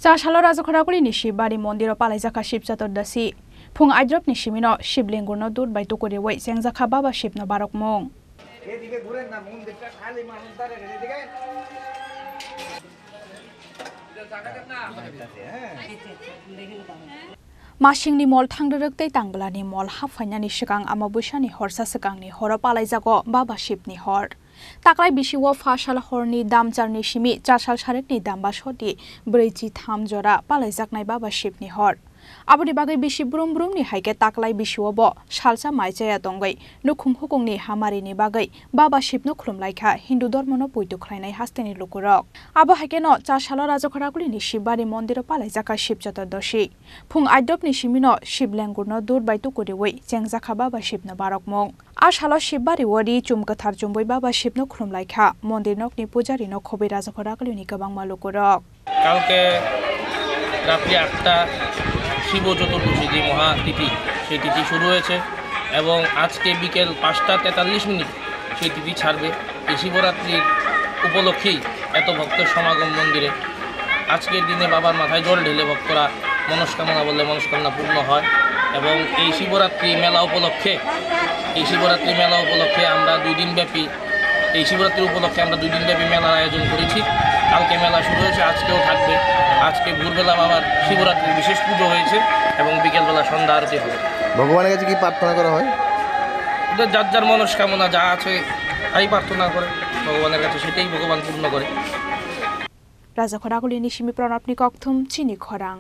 চাশালো রাজখরাগুলি নিশি বাড়ি মন্দির পালাইজাখা শিব চতুর্দশী ফুং আইদ্রব নিশিমিন শিবলিঙ্গুর দুধ বাইতো করে ওই চেংজাখা বাবা শিবন বারক মং मासिंनि मल थांदोरगतै तांबलानि मल हाफायनानि सिगां अमाबस्यानि हरसा सिगांनि हर पालायजागो बाबा शिबनि हर ताक्लाय बिसिव फासाल हरनि दामचारनि सिमि चारसाल सारेकनि दामबा सति 43 जरा पालायजागनाय बाबा शिबनि हर आबनि बागै बिसि ब्रुम ब्रुमनि हायके ताक्लाय बिसिवब सालसा माइजाया दंगै नुखुम हुकुंनि हामारिनि बागै बाबा शिबनो खुलुमलायखा हिन्दु धर्मनो पयतु खलायनाय हास्तेनि लुकुरक आबो हायकेनो चारसाल राजखराकुलिनि शिबबारि मन्दिर पालायजाखा शिब चतुर्दशी फुं आइदबनि सिमिनो शिबलेंगुरनो दूर बायतु करिवै चेंजाखा बाबा शिबनो बारक मं आसालो शिबबारि वरि चुमकथार चुम्बै बाबा शिबनो खुलुमलायखा मन्दिर नकनि पुजारिनो खबै राजखराकुलिनि गोबां मालुकुरक কালকে রাত্রি 8টা শিব চতুর্দশী যে মহাতিথি সেই তিথি শুরু হয়েছে এবং আজকে বিকেল 5:43 সেই তিথি ছাড়বে। এই শিবরাত্রির উপলক্ষেই এত ভক্তের সমাগম মন্দিরে। আজকের দিনে বাবার মাথায় জল ঢেলে ভক্তরা মনস্কামনা বললে মনস্কামনা পূর্ণ হয় এবং এই শিবরাত্রি মেলা উপলক্ষে আমরা 2 দিনব্যাপী আমরা 2 দিনব্যাপী মেলার আয়োজন করেছি। কালকে মেলা শুরু হয়েছে, আজকেও থাকবে। আজকে ভোরবেলা বাবার শিবরাত্রির বিশেষ পুজো হয়েছে এবং বিকেলবেলা সন্ধ্যা আরতি হবে। ভগবানের কাছে কি প্রার্থনা করা হয়? ওদের যার যার মনস্কামনা যা আছে তাই প্রার্থনা করে ভগবানের কাছে, সেটাই ভগবান পূর্ণ করে। রাজখরাগুলিনি সিমি প্রণবনি কক্থুম চিনি খরাং।